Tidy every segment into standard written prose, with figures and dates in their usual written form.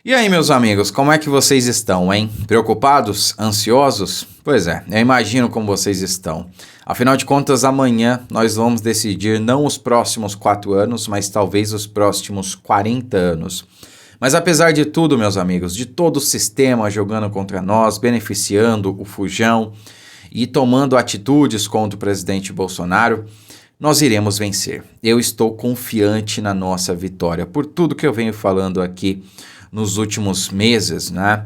E aí, meus amigos, como é que vocês estão, hein? Preocupados? Ansiosos? Pois é, eu imagino como vocês estão. Afinal de contas, amanhã nós vamos decidir não os próximos 4 anos, mas talvez os próximos 40 anos. Mas apesar de tudo, meus amigos, de todo o sistema jogando contra nós, beneficiando o Fujão e tomando atitudes contra o presidente Bolsonaro, nós iremos vencer. Eu estou confiante na nossa vitória, por tudo que eu venho falando aqui nos últimos meses, né?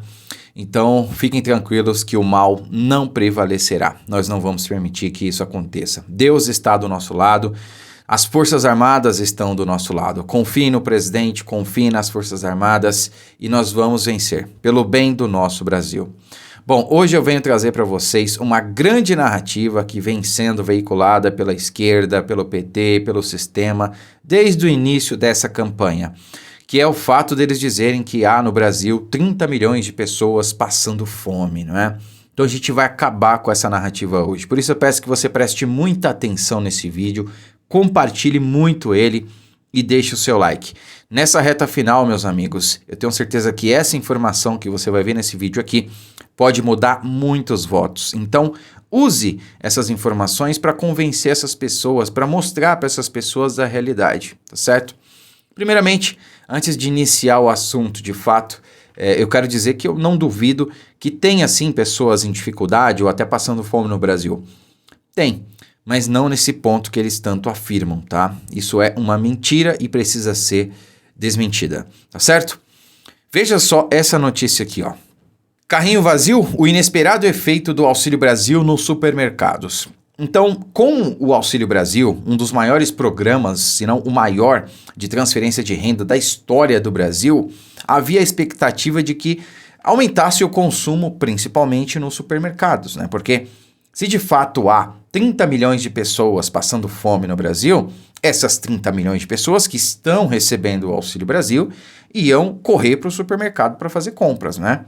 Então, fiquem tranquilos que o mal não prevalecerá. Nós não vamos permitir que isso aconteça. Deus está do nosso lado, as Forças Armadas estão do nosso lado. Confie no presidente, confie nas Forças Armadas e nós vamos vencer, pelo bem do nosso Brasil. Bom, hoje eu venho trazer para vocês uma grande narrativa que vem sendo veiculada pela esquerda, pelo PT, pelo sistema, desde o início dessa campanha, que é o fato deles dizerem que há no Brasil 30 milhões de pessoas passando fome, não é? Então a gente vai acabar com essa narrativa hoje. Por isso eu peço que você preste muita atenção nesse vídeo, compartilhe muito ele e deixe o seu like. Nessa reta final, meus amigos, eu tenho certeza que essa informação que você vai ver nesse vídeo aqui pode mudar muitos votos. Então, use essas informações para convencer essas pessoas, para mostrar para essas pessoas a realidade, tá certo? Primeiramente, antes de iniciar o assunto de fato, eu quero dizer que eu não duvido que tenha sim pessoas em dificuldade ou até passando fome no Brasil. Tem, mas não nesse ponto que eles tanto afirmam, tá? Isso é uma mentira e precisa ser desmentida, tá certo? Veja só essa notícia aqui, ó. Carrinho vazio, o inesperado efeito do Auxílio Brasil nos supermercados. Então, com o Auxílio Brasil, um dos maiores programas, se não o maior, de transferência de renda da história do Brasil, havia a expectativa de que aumentasse o consumo, principalmente nos supermercados, né? Porque se de fato há 30 milhões de pessoas passando fome no Brasil, essas 30 milhões de pessoas que estão recebendo o Auxílio Brasil iam correr para o supermercado para fazer compras, né?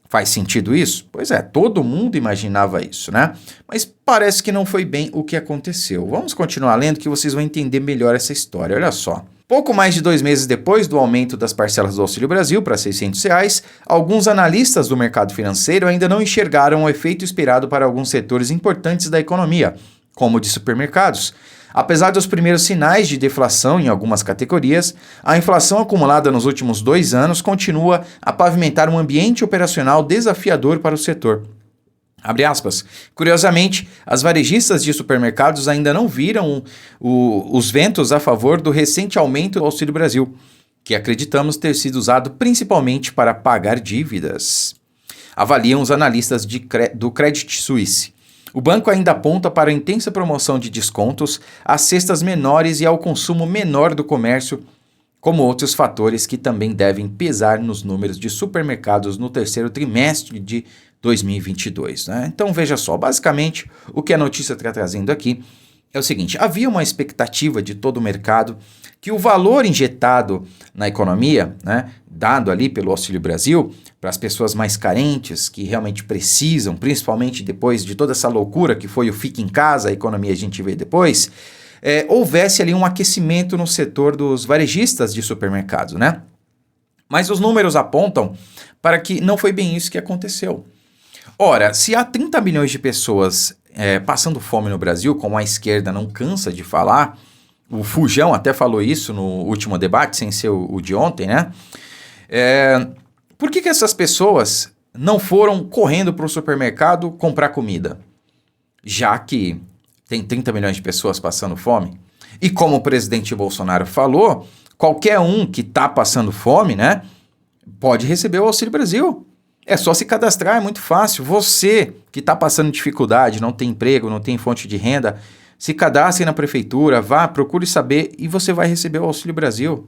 Faz sentido isso? Pois é, todo mundo imaginava isso, né? Mas parece que não foi bem o que aconteceu. Vamos continuar lendo que vocês vão entender melhor essa história, olha só. Pouco mais de 2 meses depois do aumento das parcelas do Auxílio Brasil para R$ 600, alguns analistas do mercado financeiro ainda não enxergaram o efeito esperado para alguns setores importantes da economia, como o de supermercados. Apesar dos primeiros sinais de deflação em algumas categorias, a inflação acumulada nos últimos 2 anos continua a pavimentar um ambiente operacional desafiador para o setor. Abre aspas. Curiosamente, as varejistas de supermercados ainda não viram os ventos a favor do recente aumento do Auxílio Brasil, que acreditamos ter sido usado principalmente para pagar dívidas. Avaliam os analistas do Credit Suisse. O banco ainda aponta para a intensa promoção de descontos às cestas menores e ao consumo menor do comércio, como outros fatores que também devem pesar nos números de supermercados no terceiro trimestre de 2022. Né? Então veja só, basicamente o que a notícia está trazendo aqui é o seguinte: havia uma expectativa de todo o mercado que o valor injetado na economia, né, dado ali pelo Auxílio Brasil, para as pessoas mais carentes, que realmente precisam, principalmente depois de toda essa loucura que foi o Fique em Casa, a economia a gente vê depois, houvesse ali um aquecimento no setor dos varejistas de supermercados, né? Mas os números apontam para que não foi bem isso que aconteceu. Ora, se há 30 milhões de pessoas passando fome no Brasil, como a esquerda não cansa de falar, o Fujão até falou isso no último debate, sem ser o de ontem, né? Por que essas pessoas não foram correndo para o supermercado comprar comida? Já que tem 30 milhões de pessoas passando fome. E como o presidente Bolsonaro falou, qualquer um que está passando fome, né, pode receber o Auxílio Brasil. É só se cadastrar, é muito fácil. Você que está passando dificuldade, não tem emprego, não tem fonte de renda, se cadastre na prefeitura, vá, procure saber e você vai receber o Auxílio Brasil.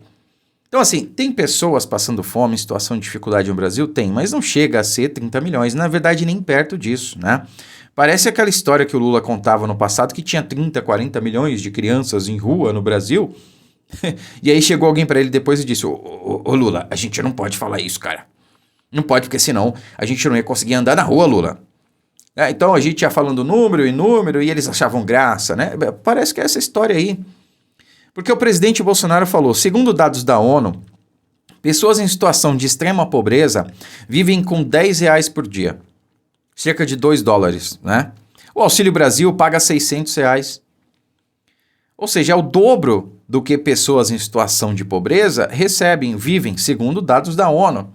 Então assim, tem pessoas passando fome, em situação de dificuldade no Brasil? Tem, mas não chega a ser 30 milhões, na verdade nem perto disso, né? Parece aquela história que o Lula contava no passado que tinha 30, 40 milhões de crianças em rua no Brasil. E aí chegou alguém para ele depois e disse: ô Lula, a gente não pode falar isso, cara. Não pode, porque senão a gente não ia conseguir andar na rua, Lula. Então a gente ia falando número e eles achavam graça, né? Parece que é essa história aí. Porque o presidente Bolsonaro falou, segundo dados da ONU, Pessoas em situação de extrema pobreza vivem com R$10 por dia, cerca de $2, né? O Auxílio Brasil paga R$600. Ou seja, é o dobro do que pessoas em situação de pobreza recebem, vivem, segundo dados da ONU.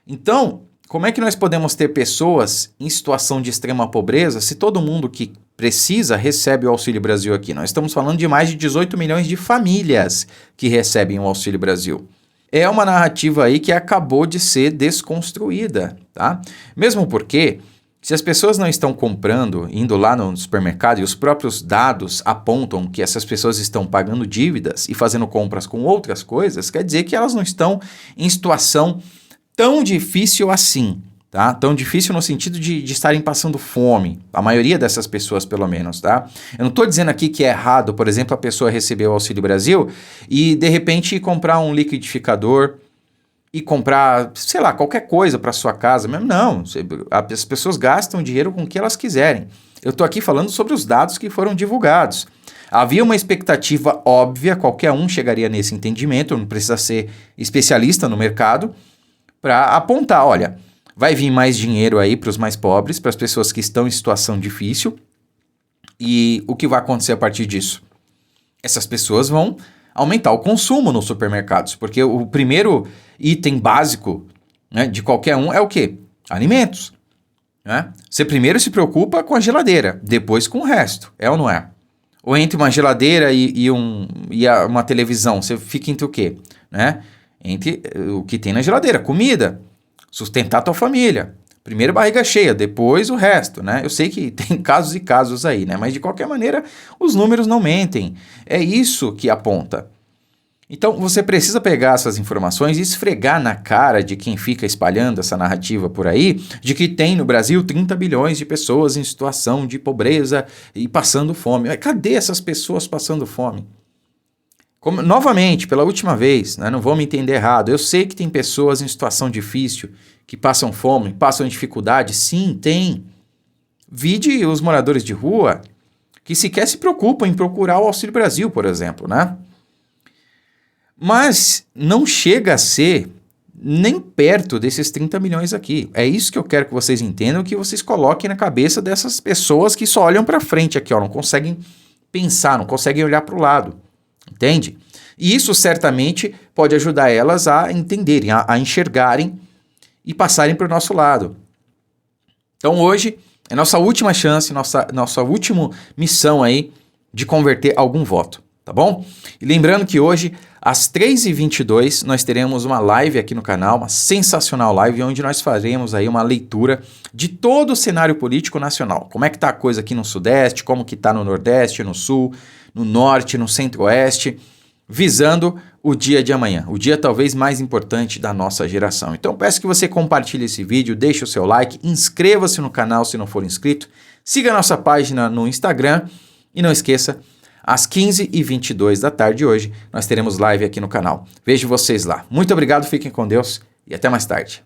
Então, como é que nós podemos ter pessoas em situação de extrema pobreza se todo mundo que precisa recebe o Auxílio Brasil aqui? Nós estamos falando de mais de 18 milhões de famílias que recebem o Auxílio Brasil. É uma narrativa aí que acabou de ser desconstruída, tá? Mesmo porque, se as pessoas não estão comprando, indo lá no supermercado, e os próprios dados apontam que essas pessoas estão pagando dívidas e fazendo compras com outras coisas, quer dizer que elas não estão em situação tão difícil assim, tá? Tão difícil no sentido de estarem passando fome, a maioria dessas pessoas pelo menos, tá? Eu não estou dizendo aqui que é errado, por exemplo, a pessoa receber o Auxílio Brasil e de repente comprar um liquidificador e comprar, sei lá, qualquer coisa para sua casa mesmo. Não, as pessoas gastam dinheiro com o que elas quiserem. Eu estou aqui falando sobre os dados que foram divulgados. Havia uma expectativa óbvia, qualquer um chegaria nesse entendimento, não precisa ser especialista no mercado, para apontar, olha, vai vir mais dinheiro aí para os mais pobres, para as pessoas que estão em situação difícil, e o que vai acontecer a partir disso? Essas pessoas vão aumentar o consumo nos supermercados, porque o primeiro item básico, né, de qualquer um é o quê? Alimentos. Né? Você primeiro se preocupa com a geladeira, depois com o resto, é ou não é? Ou entre uma geladeira e uma televisão, você fica entre o quê? Né? Entre o que tem na geladeira, comida, sustentar a tua família. Primeiro barriga cheia, depois o resto, né? Eu sei que tem casos e casos aí, né? Mas de qualquer maneira, os números não mentem. É isso que aponta. Então, você precisa pegar essas informações e esfregar na cara de quem fica espalhando essa narrativa por aí, de que tem no Brasil 30 bilhões de pessoas em situação de pobreza e passando fome. Cadê essas pessoas passando fome? Novamente, pela última vez, né, não vou me entender errado, eu sei que tem pessoas em situação difícil, que passam fome, passam dificuldade, sim, tem. Vide os moradores de rua, que sequer se preocupam em procurar o Auxílio Brasil, por exemplo, né? Mas não chega a ser nem perto desses 30 milhões aqui. É isso que eu quero que vocês entendam, que vocês coloquem na cabeça dessas pessoas que só olham para frente aqui, ó, não conseguem pensar, não conseguem olhar para o lado. Entende? E isso certamente pode ajudar elas a entenderem, a enxergarem e passarem para o nosso lado. Então hoje é nossa última chance, nossa última missão aí de converter algum voto, tá bom? E lembrando que hoje, às 3h22, nós teremos uma live aqui no canal, uma sensacional live, onde nós faremos aí uma leitura de todo o cenário político nacional. Como é que está a coisa aqui no Sudeste, como que está no Nordeste, no Sul, no Norte, no Centro-Oeste, visando o dia de amanhã, o dia talvez mais importante da nossa geração. Então peço que você compartilhe esse vídeo, deixe o seu like, inscreva-se no canal se não for inscrito, siga a nossa página no Instagram e não esqueça, às 15h22 da tarde hoje, nós teremos live aqui no canal. Vejo vocês lá. Muito obrigado, fiquem com Deus e até mais tarde.